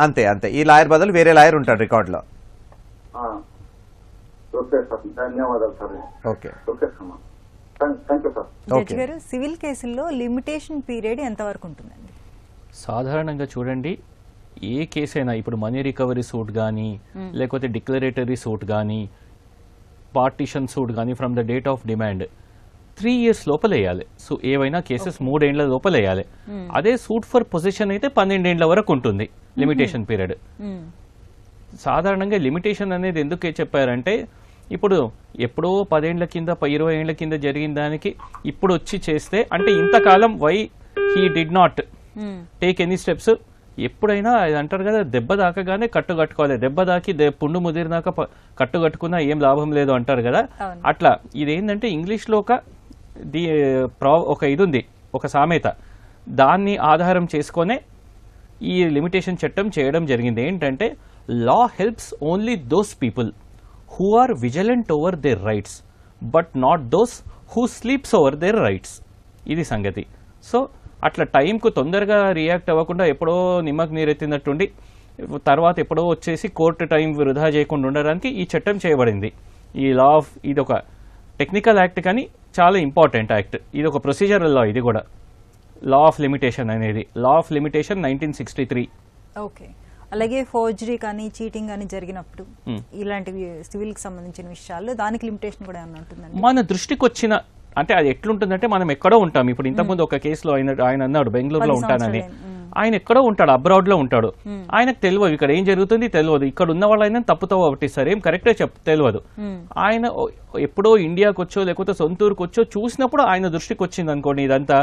అంతే అంతే. ఈ లాయర్ బదులు వేరే లాయర్ ఉంటాడు రికార్డ్ లో. ధన్యవాదాలు సార్. ఓకే. జడ్జి గారు, సివిల్ కేసుల్లో లిమిటేషన్ పీరియడ్ ఎంత వరకు ఉంటుందండి? సాధారణంగా చూడండి, ఏ కేసు అయినా ఇప్పుడు మనీ రికవరీ సూట్ కానీ లేకపోతే డిక్లరేటరీ సూట్ కానీ పార్టిషన్ సూట్ కానీ from the date of demand 3 years లోపల వేయాలి. సో ఏవైనా కేసెస్ 3 ఏళ్ల లోపల వేయాలి. అదే సూట్ ఫర్ పొజిషన్ అయితే 12 ఏళ్ల వరకు ఉంటుంది లిమిటేషన్ పీరియడ్. సాధారణంగా లిమిటేషన్ అనేది ఎందుకు చెప్పారంటే ఇప్పుడు ఎప్పుడో 10 ఏళ్ల కింద 20 ఏళ్ల కింద జరిగిన దానికి ఇప్పుడు వచ్చి చేస్తే అంటే ఇంతకాలం why he did not take any steps. ఎప్పుడైనా అంటారు కదా, దెబ్బ దాకగానే కట్టు కట్టుకోవాలి, దెబ్బ దాకి పుండు ముదిరినాక కట్టు కట్టుకున్నా ఏం లాభం లేదు అంటారు కదా. అట్లా ఇదేంటంటే ఇంగ్లీష్లో ఒక ఇది ఉంది, ఒక సామెత, దాన్ని ఆధారం చేసుకొనే ఈ లిమిటేషన్ చట్టం చేయడం జరిగింది. ఏంటంటే law helps only those people who are vigilant over their rights but not those who sleeps over their rights. ఇది సంగతి. సో అట్లా టైంకు తొందరగా రియాక్ట్ అవ్వకుండా ఎప్పుడో నిమ్మకు నీరెత్తినట్టుండి తర్వాత ఎప్పుడో వచ్చేసి కోర్టు టైం వృధా చేయకుండా ఉండడానికి ఈ చట్టం చేయబడింది. ఈ లా ఆఫ్, ఇది ఒక టెక్నికల్ యాక్ట్ కానీ చాలా ఇంపార్టెంట్ యాక్ట్. ఇది ఒక ప్రొసీజరల్ లా. ఇది కూడా లా ఆఫ్ లిమిటేషన్ అనేది లా ఆఫ్ లిమిటేషన్ 1963. ఓకే. అలాగే ఫోర్జరీ కానీ చీటింగ్ కానీ జరిగినప్పుడు ఇలాంటివి సివిల్ కి సంబంధించిన విషయాల్లో దానికి లిమిటేషన్ కూడా ఏమన్నా ఉంటుందండి? మన దృష్టికి వచ్చిన అంటే అది ఎట్లుంటుందంటే మనం ఎక్కడో ఉంటాం. ఇప్పుడు ఇంతకుముందు ఒక కేసులో ఆయన అన్నాడు బెంగళూరులో ఉంటానని. ఆయన ఎక్కడో ఉంటాడు, అబ్రాడ్ లో ఉంటాడు. ఆయనకు తెలియదు ఇక్కడ ఏం జరుగుతుంది, తెలియదు. ఇక్కడ ఉన్న వాళ్ళు ఆయన తప్పుతో పట్టిస్తారు, ఏం కరెక్టే తెలియదు. ఆయన ఎప్పుడో ఇండియాకి వచ్చో లేకపోతే సొంతూరుకు వచ్చో చూసినప్పుడు ఆయన దృష్టికి వచ్చింది అనుకోండి ఇదంతా.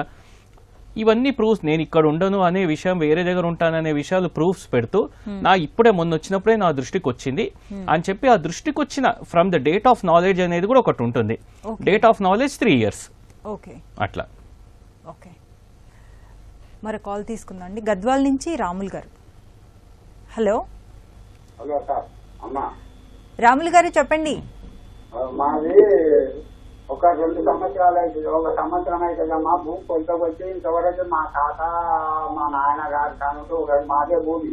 ఇవన్నీ ప్రూఫ్స్, నేను ఇక్కడ ఉండను అనే విషయం, వేరే దగ్గర ఉంటాననే విషయాలు ప్రూఫ్స్ పెడుతూ ఇప్పుడే మొన్న వచ్చినప్పుడే నా దృష్టికి వచ్చింది అని చెప్పి ఆ దృష్టికి వచ్చిన from the date of knowledge అనేది కూడా ఒకటి ఉంటుంది. Date of knowledge 3 years. Okay, అట్లా. ఓకే, మరి కాల్ తీసుకుందాండి. గద్వాల్ నుంచి రాముల్ గారు. హలో. Hello sir. అమ్మా రాముల్ గారు చెప్పండి. మాది ఒక 2 సంవత్సరాలు అవుతుంది, 1 సంవత్సరం అవుతుందమ్మా. భూమి కొంతకు వచ్చి ఇంతవరకు మా తాత మా నాయన గారు కానుంటూ మాదే భూమి.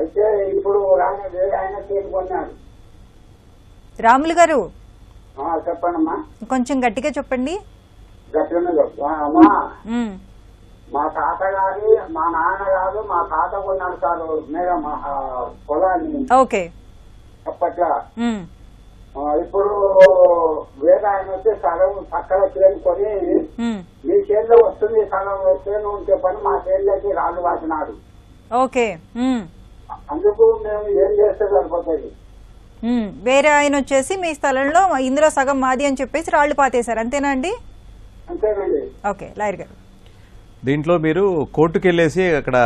అయితే ఇప్పుడు ఆయన వేరే ఆయన తీసుకున్నాడు. రాములు గారు చెప్పండమ్మా. కొంచెం గట్టిగా చెప్పండి. గట్టిగా అమ్మా, మా తాత గారి మా నాన్న గారు మా తాత కొన్నాడు సార్ మేడం పొలాన్ని. ఓకే. అప్పట్లో ఇప్పుడు వేరే ఆయన వచ్చి సగం పక్కన చేరుకొని మీ చేతిలో వస్తుంది సగం చేను చెప్పని మా చేతిలోకి రాళ్ళు వాసినాడు. ఓకే. అందుకు మేము ఏం చేస్తే సరిపోతుంది. వేరే ఆయన వచ్చేసి మీ స్థలంలో ఇందులో సగం మాది అని చెప్పేసి రాళ్లు పాతేశారు, అంతేనా అండి? అంతేనండి. ఓకే. లాయర్ గారు, దీంట్లో మీరు కోర్టుకు వెళ్ళేసి అక్కడ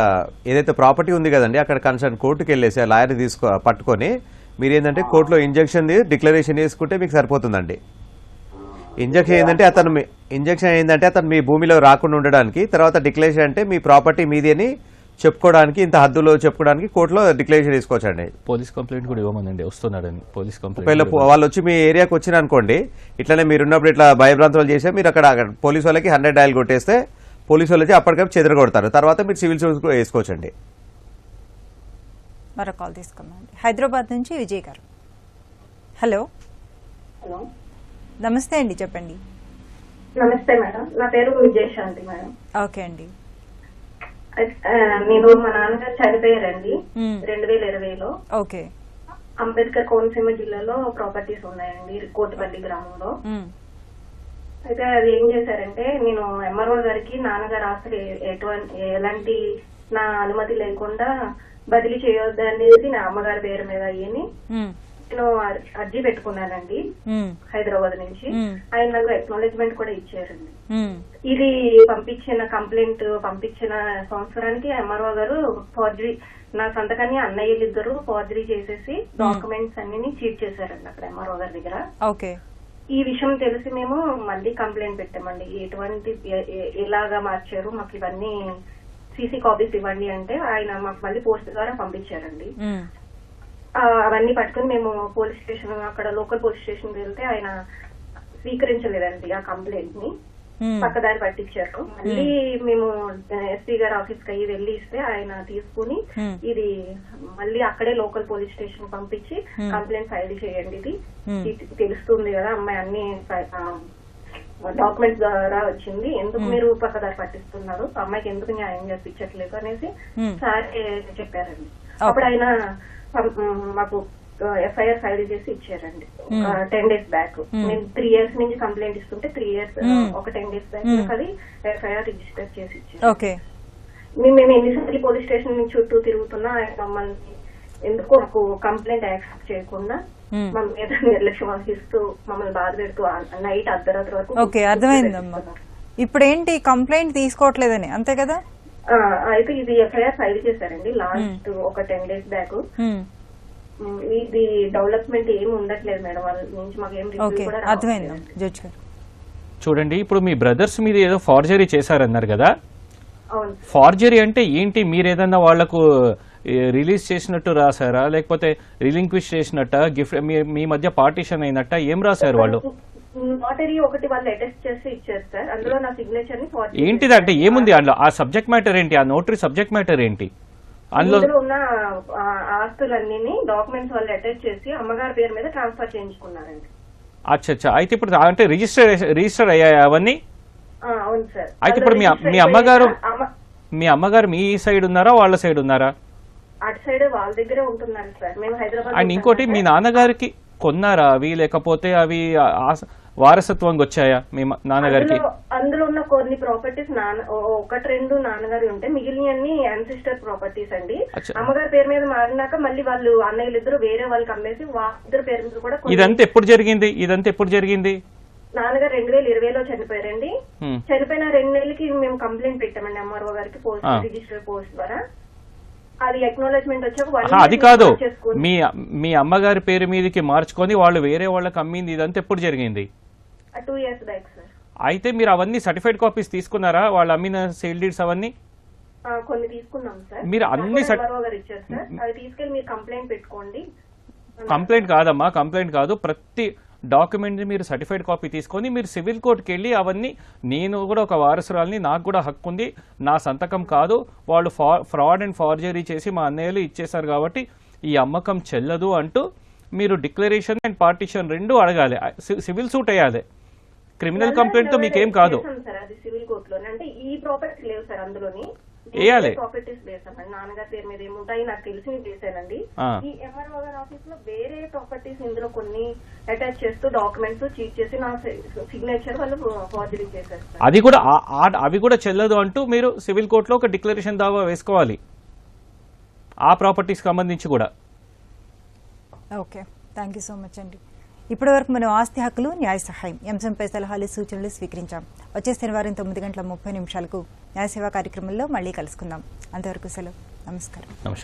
ఏదైతే ప్రాపర్టీ ఉంది కదండి అక్కడ కన్సర్న్ కోర్టుకు వెళ్ళేసి ఆ లాయర్ పట్టుకొని మీరు ఏంటంటే కోర్టులో ఇంజక్షన్ డిక్లరేషన్ చేసుకుంటే మీకు సరిపోతుందండి. ఇంజక్షన్ ఏంటంటే అతను మీ భూమిలో రాకుండా ఉండడానికి, తర్వాత డిక్లరేషన్ అంటే మీ ప్రాపర్టీ మీది అని చెప్పుకోవడానికి, ఇంత హద్దులో చెప్పుకోవడానికి కోర్టులో డిక్లరేషన్ తీసుకోవచ్చండి. పోలీస్ కంప్లైంట్ కూడా ఇవ్వమండి, వస్తున్నారని పోలీస్ కంప్లైంట్. ఒకవేళ వాళ్ళు వచ్చి మీ ఏరియాకి వచ్చిన అనుకోండి, ఇట్లనే మీరున్నప్పుడు ఇట్లా భయభ్రాంతులు చేస్తే మీరు అక్కడ పోలీసు వాళ్ళకి 100 డయల్ కొట్టేస్తే పోలీసు వాళ్ళు వచ్చి అప్పటికప్పుడు చెదరగొడతారు. తర్వాత మీరు సివిల్ సూట్స్ వేసుకోవచ్చండి. మరో కాల్ తీసుకుందాం. హైదరాబాద్ నుంచి విజయ్ గారు. హలో. హలో, నమస్తే అండి, చెప్పండి. నమస్తే మేడం, నా పేరు విజయశాంతి మేడం. ఓకే అండి. నేను మా నాన్నగారు చనిపోయారండి 2020లో. ఓకే. అంబేద్కర్ కోనసీమ జిల్లాలో ప్రాపర్టీస్ ఉన్నాయండి కోటిపల్లి గ్రామంలో. అయితే అది ఏం చేశారంటే, నేను ఎంఆర్ఓ గారికి నాన్నగారు ఆస్తులు ఎలాంటి నా అనుమతి లేకుండా బదిలీ చేయొద్దు అనేది నా అమ్మగారి పేరు మీద అయ్యి నేను అర్జీ పెట్టుకున్నానండి హైదరాబాద్ నుంచి. ఆయన నాకు అక్నాలెడ్జ్మెంట్ కూడా ఇచ్చారండి. ఇది కంప్లైంట్ పంపించిన సంవత్సరానికి ఎంఆర్ఓ గారు ఫోర్జరీ, నా సంతకాన్ని అన్నయ్యలు ఇద్దరు ఫోర్జరీ చేసేసి డాక్యుమెంట్స్ అన్ని చీట్ చేశారండి అక్కడ ఎంఆర్ఓ గారి దగ్గర. ఓకే. ఈ విషయం తెలిసి మేము మళ్ళీ కంప్లైంట్ పెట్టామండి. ఎటువంటి ఎలాగా మార్చారు, మాకు ఇవన్నీ సీసీ కాపీస్ ఇవ్వండి అంటే ఆయన మాకు మళ్ళీ పోస్ట్ ద్వారా పంపించారండి. అవన్నీ పట్టుకుని మేము పోలీస్ స్టేషన్, అక్కడ లోకల్ పోలీస్ స్టేషన్ వెళ్తే ఆయన స్వీకరించలేదండి ఆ కంప్లైంట్ ని, పక్కదారి పట్టించారు. మళ్ళీ మేము ఎస్పీ గారి ఆఫీస్ కి వెళ్ళి ఇస్తే ఆయన తీసుకుని ఇది మళ్ళీ అక్కడే లోకల్ పోలీస్ స్టేషన్ పంపించి కంప్లైంట్ ఫైల్ చేయండి, ఇది తెలుస్తుంది కదా అమ్మాయి అన్ని డాక్యుమెంట్స్ ద్వారా వచ్చింది, ఎందుకు మీరు పక్కదారి పట్టిస్తున్నారు, అమ్మాయికి ఎందుకు న్యాయం చేపించట్లేదు అనేసి సార్ చెప్పారండి. అప్పుడు ఆయన మాకు ఎఫ్ఐఆర్ ఫైల్ చేసి ఇచ్చారండి 10 days బ్యాక్. నేను 3 years నుంచి కంప్లైంట్ ఇస్తుంటే 3 years ఒక 10 days బ్యాక్ అది ఎఫ్ఐఆర్ రిజిస్టర్ చేసి ఇచ్చారు. మేము ఎన్నిసార్లు పోలీస్ స్టేషన్ చుట్టూ తిరుగుతున్నా ఆయన మమ్మల్ని ఎందుకు మాకు కంప్లైంట్ యాక్సెప్ట్ చేయకుండా మా మీద నిర్లక్ష్యం వహిస్తూ మమ్మల్ని బాధ పెడుతూ నైట్ అర్ధరాత్రి వరకు. ఓకే, అర్థమైందమ్మా. ఇప్పుడు ఏంటి కంప్లైంట్ తీసుకోవట్లేదని, అంతే కదా? అయితే ఇది ఎఫ్ఐఆర్ ఫైల్ చేశారండి లాస్ట్ ఒక 10 days బ్యాక్. ఇది డెవలప్మెంట్ ఏమి ఉండట్లేదు మేడం, వాళ్ళ నుంచి మాకు ఏం రివ్యూ కూడా రావట్లేదు. చూడండి, ఇప్పుడు మీ బ్రదర్స్ మీద ఏదో ఫార్జరీ చేశారన్నారు కదా, అవును. ఫార్జరీ అంటే ఏంటి? మీరు ఏదన్నా వాళ్లకు రిలీజ్ చేసినట్టు రాశారా, లేకపోతే రిలింక్విష్ చేసినట్ట, గిఫ్ట్ మీ మధ్య పార్టీషన్ అయినట్ట, ఏం రాశారు వాళ్ళు? నోటరీ ఒకటి వాళ్ళు అటెస్ట్ చేసి ఇచ్చారు సార్, అందులో నా సిగ్నేచర్ ని ఏంటిది అంటే ఏముంది అందులో? ఆ సబ్జెక్ట్ మ్యాటర్ ఏంటి? ఆ నోటరీ సబ్జెక్ట్ మ్యాటర్ ఏంటి? అందులో ఉన్న ఆస్తులన్నీ డాక్యుమెంట్స్ వాళ్ళు అటాచ్ చేసి అమ్మగారి పేరు మీద ట్రాన్స్ఫర్ చేయించుకున్నారండి. అచ్చా, అయితే ఇప్పుడు అంటే రిజిస్టర్ అయ్యాయి అవన్నీ? అవును సార్. అయితే ఇప్పుడు మీ అమ్మగారు మీ సైడ్ ఉన్నారా వాళ్ళ సైడ్ ఉన్నారా? అటు సైడ్ వాళ్ళ దగ్గరే ఉంటున్నారు సార్, మేము హైదరాబాద్. అండ్ ఇంకోటి, మీ నాన్నగారికి కొన్నారా అవి, లేకపోతే అవి వారసత్వంగా వచ్చాయా మీ నాన్నగారికి? అందులో ఉన్న కొన్ని ప్రాపర్టీస్ 1-2 నాన్నగారి ఉంటే మిగిలినవన్నీ యాన్సిస్టర్ ప్రాపర్టీస్ అండి. అమ్మగారి పేరు మీద మారినాక మళ్ళీ వాళ్ళు అన్నయ్యలు ఇద్దరు వేరే వాళ్ళకి అమ్మేసి వాళ్ళిద్దరు పేరు మీద కూడా. ఇదంతా ఎప్పుడు జరిగింది? నాన్నగారు 2020లో చనిపోయారండి. చనిపోయిన 2 నెలలకి మేము కంప్లైంట్ పెట్టామండి ఎంఆర్ఓ గారికి పోస్ట్ రిజిస్టర్ పోస్ట్ ద్వారా. అది అక్నాలెడ్జ్మెంట్ వచ్చాక అది కాదు, మీ అమ్మగారి పేరు మీదకి మార్చుకొని వాళ్ళు వేరే వాళ్ళకి అమ్మింది, ఇదంతా ఎప్పుడు జరిగింది? 2 years బ్యాక్ సార్. అయితే మీరు అవన్నీ సర్టిఫైడ్ కాపీస్ తీసుకున్నారా, వాళ్ళు అమ్మిన సేల్ డీడ్స్ అవన్నీ? కొన్ని తీసుకున్నాం సార్. మీరు అన్ని ఎంఆర్ఓ గారు ఇచ్చారు సార్, అవి తీసుకెళ్లి మీరు కంప్లైంట్ పెట్టుకోండి. కంప్లైంట్ కాదమ్మా, కంప్లైంట్ కాదు. ప్రతి డాక్యుమెంట్ని మీరు సర్టిఫైడ్ కాపీ తీసుకొని మీరు సివిల్ కోర్టుకి వెళ్ళి అవన్నీ నేను కూడా ఒక వారసురాల్ని, నాకు కూడా హక్కు ఉంది, నా సంతకం కాదు, వాళ్ళు ఫ్రాడ్ అండ్ ఫార్జరీ చేసి మా అన్నయ్యలు ఇచ్చేశారు కాబట్టి ఈ అమ్మకం చెల్లదు అంటూ మీరు డిక్లరేషన్ అండ్ పార్టిషన్ రెండు అడగాలి. సివిల్ సూట్ వేయాలి. క్రిమినల్ కంప్లైంట్ తో మీకేం కాదు. సార్ అది సివిల్ కోర్టులోనే, అంటే ఈ ప్రాపర్టీ లేవు సార్ అందులోని, వేయాలి. ప్రాపర్టీస్ వేసామండి. నాన్నగారి పేరు మీద ఏముంటాయి నాకు తెలిసి నేను చేశానండి. ఈ ఎంఆర్ఓ గారి ఆఫీస్ లో వేరే ప్రాపర్టీస్ ఇందులో కొన్ని అటాచ్ చేస్తూ డాక్యుమెంట్స్ చీట్ చేసి నా సిగ్నేచర్ వాళ్ళు ఫార్జరీ చేశారు. అది కూడా అవి కూడా చెల్లదు అంటూ మీరు సివిల్ కోర్టులో ఒక డిక్లరేషన్ దావా వేసుకోవాలి ఆ ప్రాపర్టీస్ సంబంధించి కూడా. Okay, thank you so much అండి. ఇప్పటి వరకు మనం ఆస్తి హక్కులు న్యాయ సహాయం అంశంపై సలహాలు సూచనలు స్వీకరించాం. వచ్చే శనివారం 9:30 న్యాయ సేవా కార్యక్రమంలో మళ్ళీ కలుసుకుందాం. అంతవరకు సెలవు. నమస్కారం.